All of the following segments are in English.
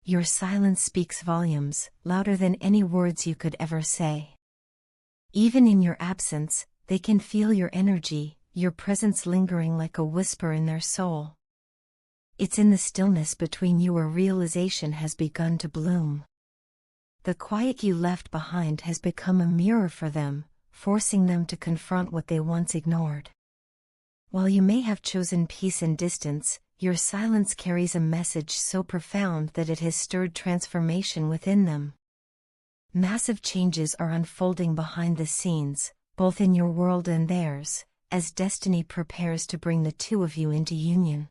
Your silence speaks volumes, louder than any words you could ever say. Even in your absence, they can feel your energy, your presence lingering like a whisper in their soul. It's in the stillness between you where realization has begun to bloom. The quiet you left behind has become a mirror for them, forcing them to confront what they once ignored. While you may have chosen peace and distance, your silence carries a message so profound that it has stirred transformation within them. Massive changes are unfolding behind the scenes, both in your world and theirs, as destiny prepares to bring the two of you into union.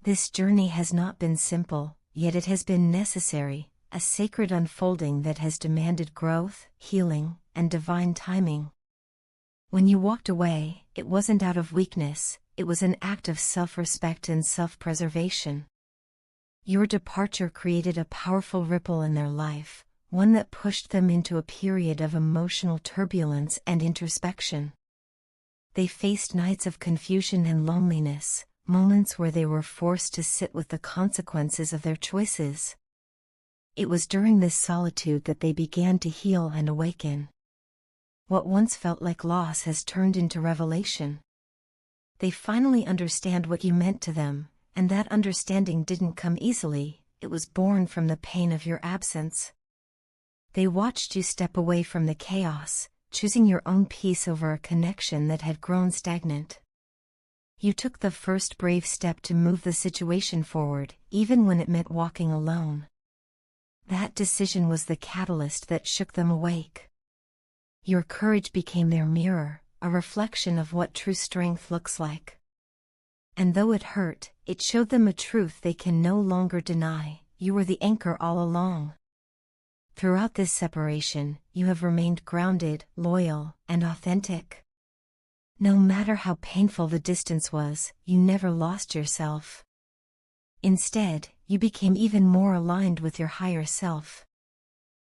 This journey has not been simple, yet it has been necessary, a sacred unfolding that has demanded growth, healing, and divine timing. When you walked away, it wasn't out of weakness, it was an act of self-respect and self-preservation. Your departure created a powerful ripple in their life, one that pushed them into a period of emotional turbulence and introspection. They faced nights of confusion and loneliness, moments where they were forced to sit with the consequences of their choices. It was during this solitude that they began to heal and awaken. What once felt like loss has turned into revelation. They finally understand what you meant to them, and that understanding didn't come easily, it was born from the pain of your absence. They watched you step away from the chaos, choosing your own peace over a connection that had grown stagnant. You took the first brave step to move the situation forward, even when it meant walking alone. That decision was the catalyst that shook them awake. Your courage became their mirror, a reflection of what true strength looks like. And though it hurt, it showed them a truth they can no longer deny: you were the anchor all along. Throughout this separation, you have remained grounded, loyal, and authentic. No matter how painful the distance was, you never lost yourself. Instead, you became even more aligned with your higher self.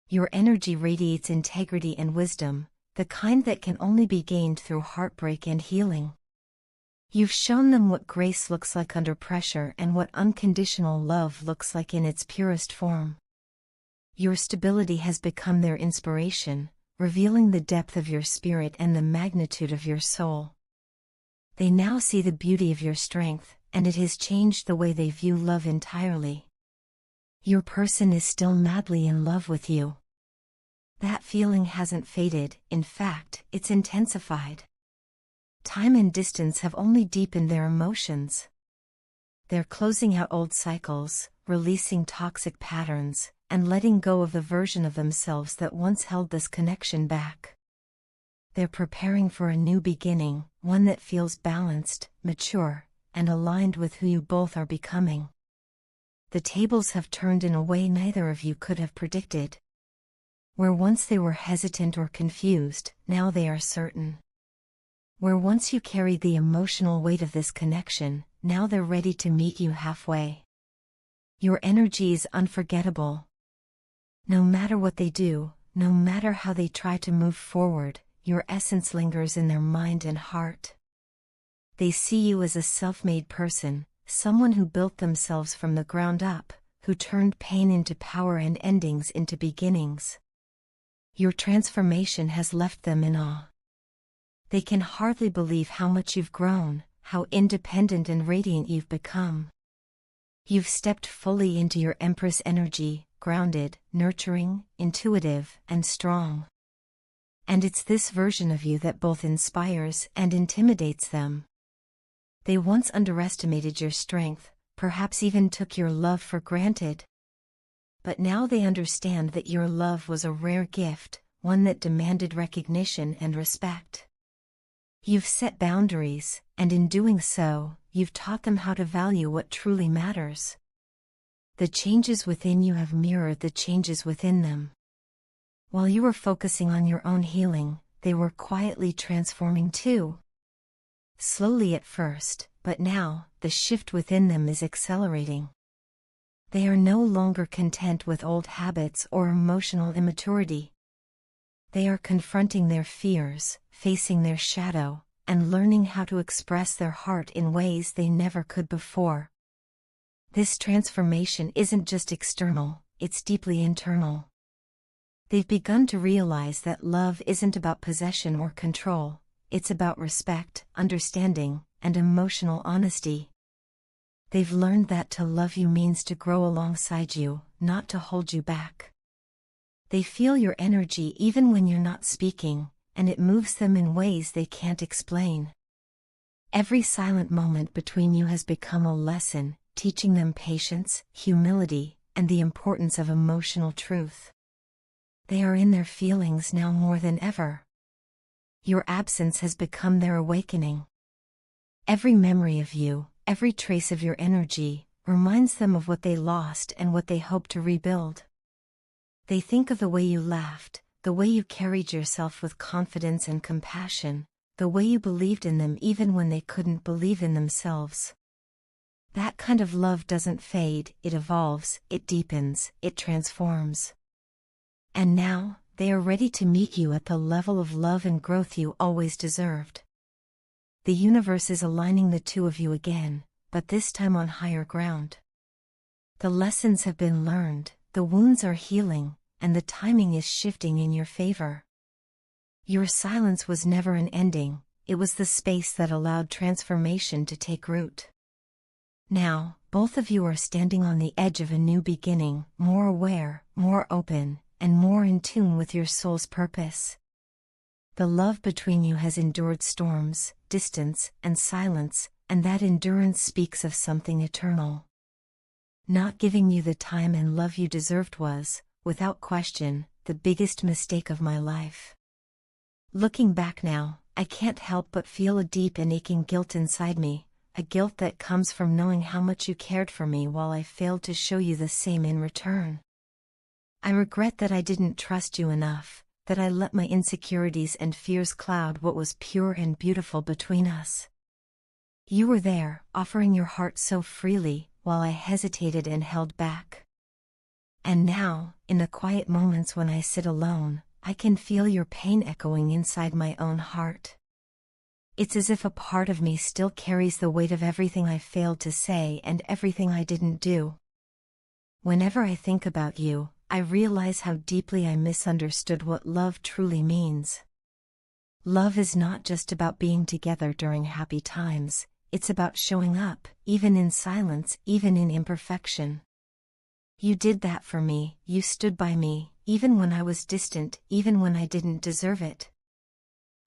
Your energy radiates integrity and wisdom, the kind that can only be gained through heartbreak and healing. You've shown them what grace looks like under pressure and what unconditional love looks like in its purest form. Your stability has become their inspiration, revealing the depth of your spirit and the magnitude of your soul. They now see the beauty of your strength, and it has changed the way they view love entirely. Your person is still madly in love with you. That feeling hasn't faded, in fact, it's intensified. Time and distance have only deepened their emotions. They're closing out old cycles, releasing toxic patterns, and letting go of the version of themselves that once held this connection back. They're preparing for a new beginning, one that feels balanced, mature, and aligned with who you both are becoming. The tables have turned in a way neither of you could have predicted. Where once they were hesitant or confused, now they are certain. Where once you carried the emotional weight of this connection, now they're ready to meet you halfway. Your energy is unforgettable. No matter what they do, no matter how they try to move forward, your essence lingers in their mind and heart. They see you as a self-made person, someone who built themselves from the ground up, who turned pain into power and endings into beginnings. Your transformation has left them in awe. They can hardly believe how much you've grown, how independent and radiant you've become. You've stepped fully into your Empress energy, grounded, nurturing, intuitive, and strong. And it's this version of you that both inspires and intimidates them. They once underestimated your strength, perhaps even took your love for granted. But now they understand that your love was a rare gift, one that demanded recognition and respect. You've set boundaries, and in doing so, you've taught them how to value what truly matters. The changes within you have mirrored the changes within them. While you were focusing on your own healing, they were quietly transforming too. Slowly at first, but now, the shift within them is accelerating. They are no longer content with old habits or emotional immaturity. They are confronting their fears, facing their shadow, and learning how to express their heart in ways they never could before. This transformation isn't just external, it's deeply internal. They've begun to realize that love isn't about possession or control, it's about respect, understanding, and emotional honesty. They've learned that to love you means to grow alongside you, not to hold you back. They feel your energy even when you're not speaking, and it moves them in ways they can't explain. Every silent moment between you has become a lesson, teaching them patience, humility, and the importance of emotional truth. They are in their feelings now more than ever. Your absence has become their awakening. Every memory of you, every trace of your energy, reminds them of what they lost and what they hope to rebuild. They think of the way you laughed, the way you carried yourself with confidence and compassion, the way you believed in them even when they couldn't believe in themselves. That kind of love doesn't fade, it evolves, it deepens, it transforms. And now, they are ready to meet you at the level of love and growth you always deserved. The universe is aligning the two of you again, but this time on higher ground. The lessons have been learned, the wounds are healing, and the timing is shifting in your favor. Your silence was never an ending, it was the space that allowed transformation to take root. Now, both of you are standing on the edge of a new beginning, more aware, more open, and more in tune with your soul's purpose. The love between you has endured storms, distance, and silence, and that endurance speaks of something eternal. Not giving you the time and love you deserved was, without question, the biggest mistake of my life. Looking back now, I can't help but feel a deep and aching guilt inside me, a guilt that comes from knowing how much you cared for me while I failed to show you the same in return. I regret that I didn't trust you enough, that I let my insecurities and fears cloud what was pure and beautiful between us. You were there, offering your heart so freely, while I hesitated and held back. And now, in the quiet moments when I sit alone, I can feel your pain echoing inside my own heart. It's as if a part of me still carries the weight of everything I failed to say and everything I didn't do. Whenever I think about you, I realize how deeply I misunderstood what love truly means. Love is not just about being together during happy times, it's about showing up, even in silence, even in imperfection. You did that for me, you stood by me, even when I was distant, even when I didn't deserve it.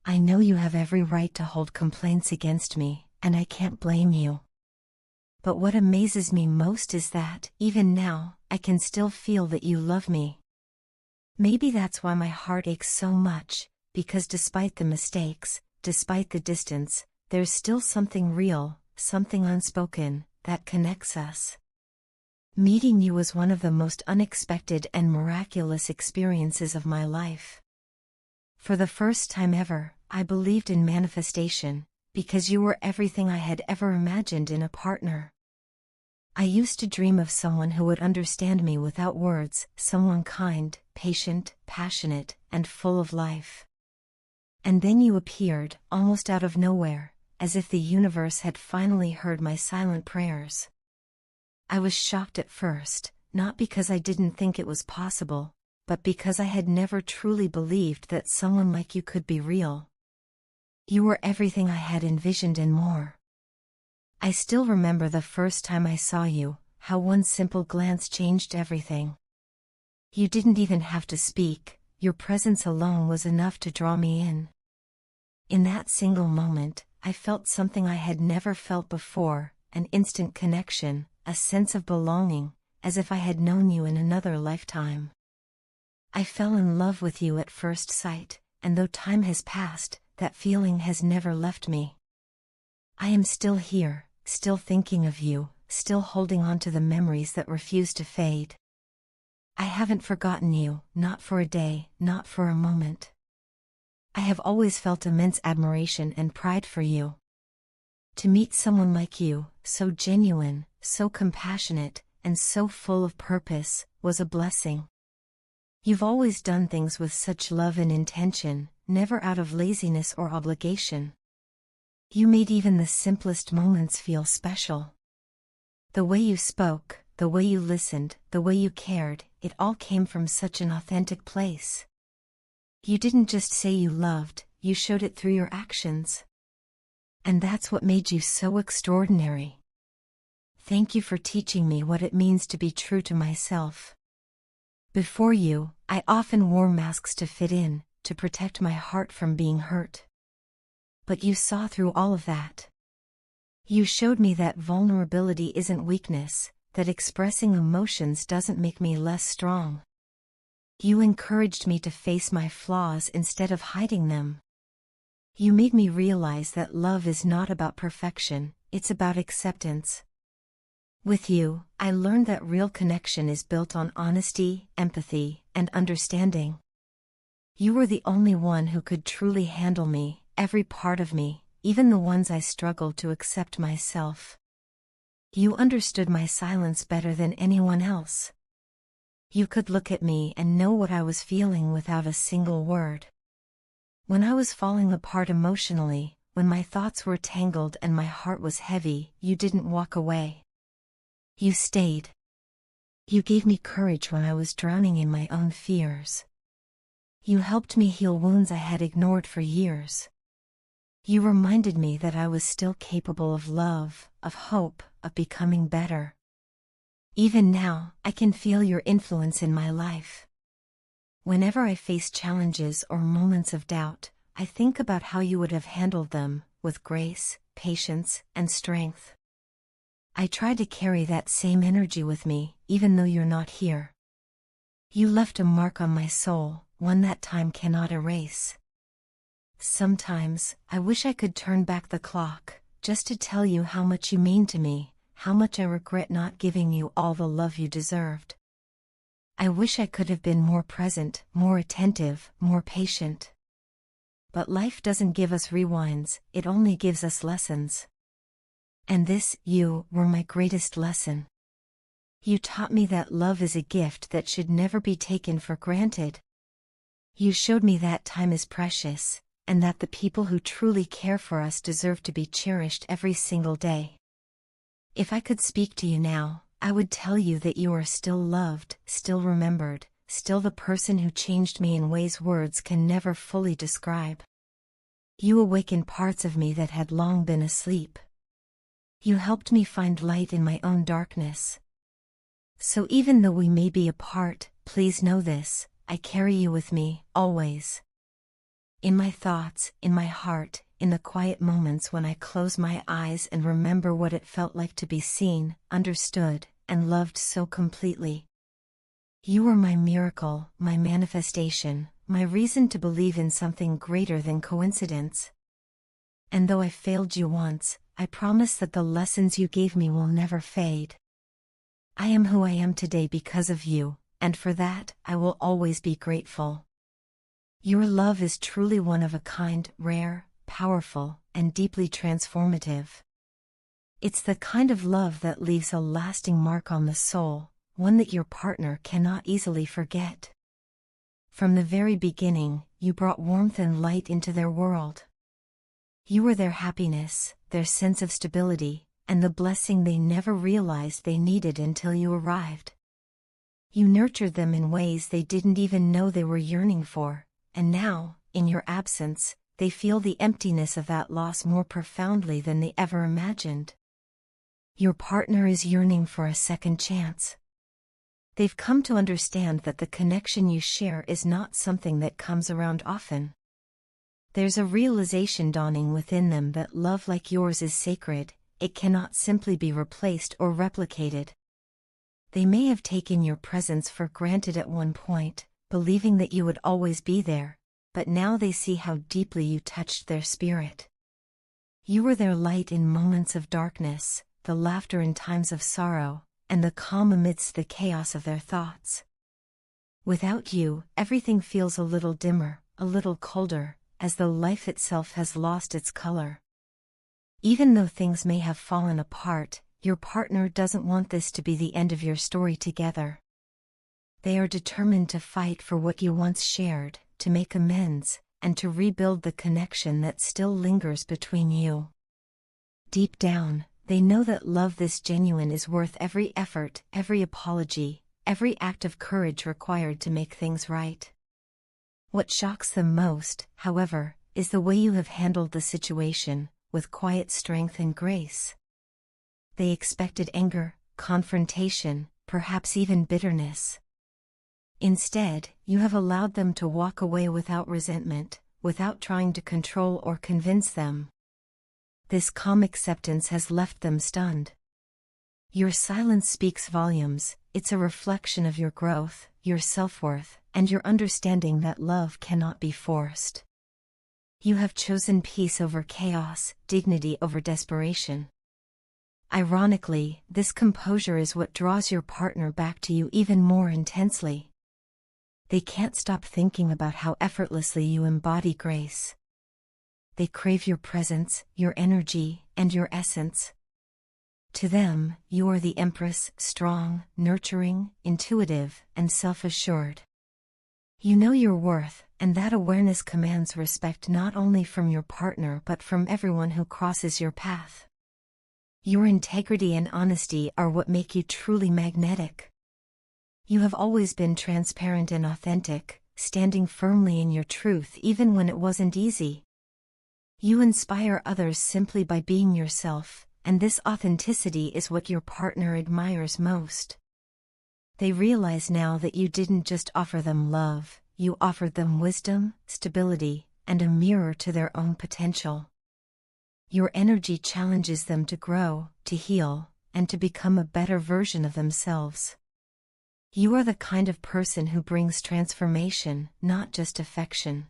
I know you have every right to hold complaints against me, and I can't blame you. But what amazes me most is that, even now, I can still feel that you love me. Maybe that's why my heart aches so much, because despite the mistakes, despite the distance, there's still something real, something unspoken, that connects us. Meeting you was one of the most unexpected and miraculous experiences of my life. For the first time ever, I believed in manifestation, because you were everything I had ever imagined in a partner. I used to dream of someone who would understand me without words, someone kind, patient, passionate, and full of life. And then you appeared, almost out of nowhere, as if the universe had finally heard my silent prayers. I was shocked at first, not because I didn't think it was possible, but because I had never truly believed that someone like you could be real. You were everything I had envisioned and more. I still remember the first time I saw you, how one simple glance changed everything. You didn't even have to speak, your presence alone was enough to draw me in. In that single moment, I felt something I had never felt before, an instant connection, a sense of belonging, as if I had known you in another lifetime. I fell in love with you at first sight, and though time has passed, that feeling has never left me. I am still here, still thinking of you, still holding on to the memories that refuse to fade. I haven't forgotten you, not for a day, not for a moment. I have always felt immense admiration and pride for you. To meet someone like you, so genuine, so compassionate, and so full of purpose, was a blessing. You've always done things with such love and intention, never out of laziness or obligation. You made even the simplest moments feel special. The way you spoke, the way you listened, the way you cared, it all came from such an authentic place. You didn't just say you loved, you showed it through your actions. And that's what made you so extraordinary. Thank you for teaching me what it means to be true to myself. Before you, I often wore masks to fit in, to protect my heart from being hurt. But you saw through all of that. You showed me that vulnerability isn't weakness, that expressing emotions doesn't make me less strong. You encouraged me to face my flaws instead of hiding them. You made me realize that love is not about perfection, it's about acceptance. With you, I learned that real connection is built on honesty, empathy, and understanding. You were the only one who could truly handle me, every part of me, even the ones I struggled to accept myself. You understood my silence better than anyone else. You could look at me and know what I was feeling without a single word. When I was falling apart emotionally, when my thoughts were tangled and my heart was heavy, you didn't walk away. You stayed. You gave me courage when I was drowning in my own fears. You helped me heal wounds I had ignored for years. You reminded me that I was still capable of love, of hope, of becoming better. Even now, I can feel your influence in my life. Whenever I face challenges or moments of doubt, I think about how you would have handled them, with grace, patience, and strength. I try to carry that same energy with me, even though you're not here. You left a mark on my soul, one that time cannot erase. Sometimes, I wish I could turn back the clock, just to tell you how much you mean to me, how much I regret not giving you all the love you deserved. I wish I could have been more present, more attentive, more patient. But life doesn't give us rewinds, it only gives us lessons. And this, you, were my greatest lesson. You taught me that love is a gift that should never be taken for granted. You showed me that time is precious, and that the people who truly care for us deserve to be cherished every single day. If I could speak to you now, I would tell you that you are still loved, still remembered, still the person who changed me in ways words can never fully describe. You awakened parts of me that had long been asleep. You helped me find light in my own darkness. So even though we may be apart, please know this, I carry you with me, always. In my thoughts, in my heart, in the quiet moments when I close my eyes and remember what it felt like to be seen, understood, and loved so completely. You were my miracle, my manifestation, my reason to believe in something greater than coincidence. And though I failed you once, I promise that the lessons you gave me will never fade. I am who I am today because of you, and for that, I will always be grateful. Your love is truly one of a kind, rare, powerful, and deeply transformative. It's the kind of love that leaves a lasting mark on the soul, one that your partner cannot easily forget. From the very beginning, you brought warmth and light into their world. You were their happiness, their sense of stability, and the blessing they never realized they needed until you arrived. You nurtured them in ways they didn't even know they were yearning for, and now, in your absence, they feel the emptiness of that loss more profoundly than they ever imagined. Your partner is yearning for a second chance. They've come to understand that the connection you share is not something that comes around often. There's a realization dawning within them that love like yours is sacred, it cannot simply be replaced or replicated. They may have taken your presence for granted at one point, believing that you would always be there, but now they see how deeply you touched their spirit. You were their light in moments of darkness, the laughter in times of sorrow, and the calm amidst the chaos of their thoughts. Without you, everything feels a little dimmer, a little colder, as though life itself has lost its color. Even though things may have fallen apart, your partner doesn't want this to be the end of your story together. They are determined to fight for what you once shared, to make amends, and to rebuild the connection that still lingers between you. Deep down, They know that love this genuine is worth every effort, every apology, every act of courage required to make things right. What shocks them most, however, is the way you have handled the situation, with quiet strength and grace. They expected anger, confrontation, perhaps even bitterness. Instead, you have allowed them to walk away without resentment, without trying to control or convince them. This calm acceptance has left them stunned. Your silence speaks volumes. It's a reflection of your growth, your self-worth, and your understanding that love cannot be forced. You have chosen peace over chaos, dignity over desperation. Ironically, this composure is what draws your partner back to you even more intensely. They can't stop thinking about how effortlessly you embody grace. They crave your presence, your energy, and your essence. To them, you are the Empress, strong, nurturing, intuitive, and self-assured. You know your worth, and that awareness commands respect not only from your partner but from everyone who crosses your path. Your integrity and honesty are what make you truly magnetic. You have always been transparent and authentic, standing firmly in your truth even when it wasn't easy. You inspire others simply by being yourself, and this authenticity is what your partner admires most. They realize now that you didn't just offer them love, you offered them wisdom, stability, and a mirror to their own potential. Your energy challenges them to grow, to heal, and to become a better version of themselves. You are the kind of person who brings transformation, not just affection.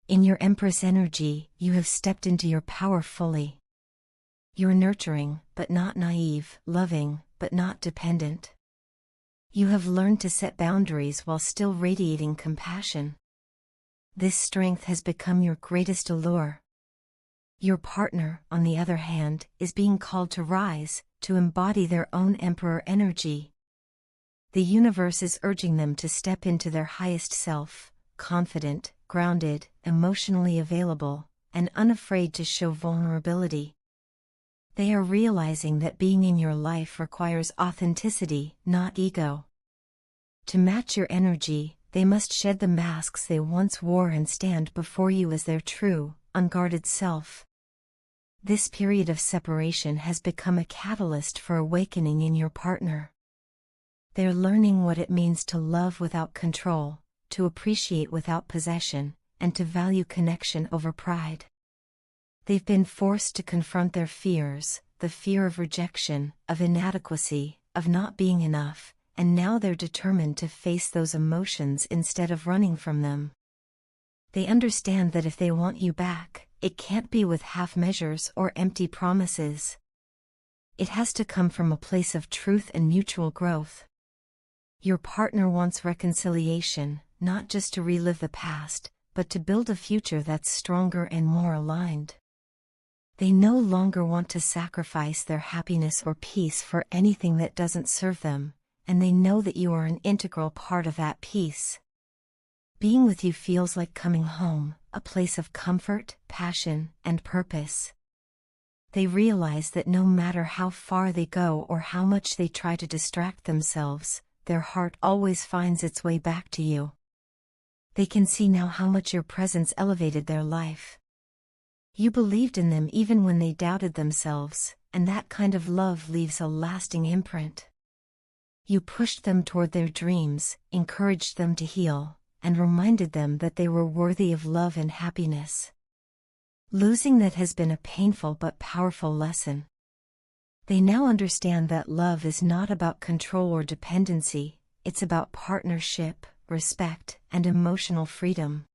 In your Empress energy, you have stepped into your power fully. You're nurturing, but not naive, loving, but not dependent. You have learned to set boundaries while still radiating compassion. This strength has become your greatest allure. Your partner, on the other hand, is being called to rise, to embody their own emperor energy. The universe is urging them to step into their highest self, confident, grounded, emotionally available, and unafraid to show vulnerability. They are realizing that being in your life requires authenticity, not ego. To match your energy, they must shed the masks they once wore and stand before you as their true, unguarded self. This period of separation has become a catalyst for awakening in your partner. They're learning what it means to love without control, to appreciate without possession, and to value connection over pride. They've been forced to confront their fears, the fear of rejection, of inadequacy, of not being enough, and now they're determined to face those emotions instead of running from them. They understand that if they want you back, it can't be with half measures or empty promises. It has to come from a place of truth and mutual growth. Your partner wants reconciliation, not just to relive the past, but to build a future that's stronger and more aligned. They no longer want to sacrifice their happiness or peace for anything that doesn't serve them, and they know that you are an integral part of that peace. Being with you feels like coming home, a place of comfort, passion, and purpose. They realize that no matter how far they go or how much they try to distract themselves, their heart always finds its way back to you. They can see now how much your presence elevated their life. You believed in them even when they doubted themselves, and that kind of love leaves a lasting imprint. You pushed them toward their dreams, encouraged them to heal, and reminded them that they were worthy of love and happiness. Losing that has been a painful but powerful lesson. They now understand that love is not about control or dependency, it's about partnership, respect, and emotional freedom.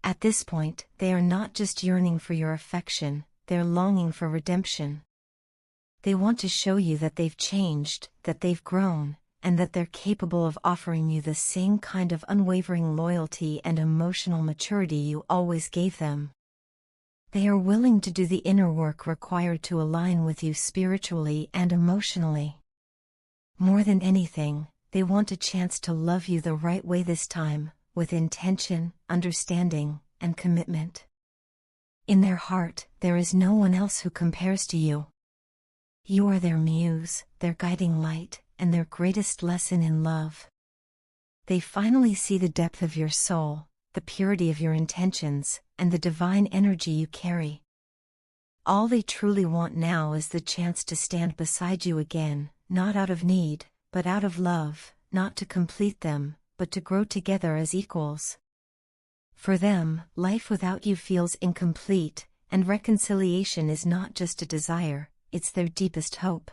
At this point, they are not just yearning for your affection, they're longing for redemption. They want to show you that they've changed, that they've grown, and that they're capable of offering you the same kind of unwavering loyalty and emotional maturity you always gave them. They are willing to do the inner work required to align with you spiritually and emotionally. More than anything, they want a chance to love you the right way this time, with intention, understanding, and commitment. In their heart, there is no one else who compares to you. You are their muse, their guiding light, and their greatest lesson in love. They finally see the depth of your soul, the purity of your intentions, and the divine energy you carry. All they truly want now is the chance to stand beside you again, not out of need, but out of love, not to complete them, but to grow together as equals. For them, life without you feels incomplete, and reconciliation is not just a desire, it's their deepest hope.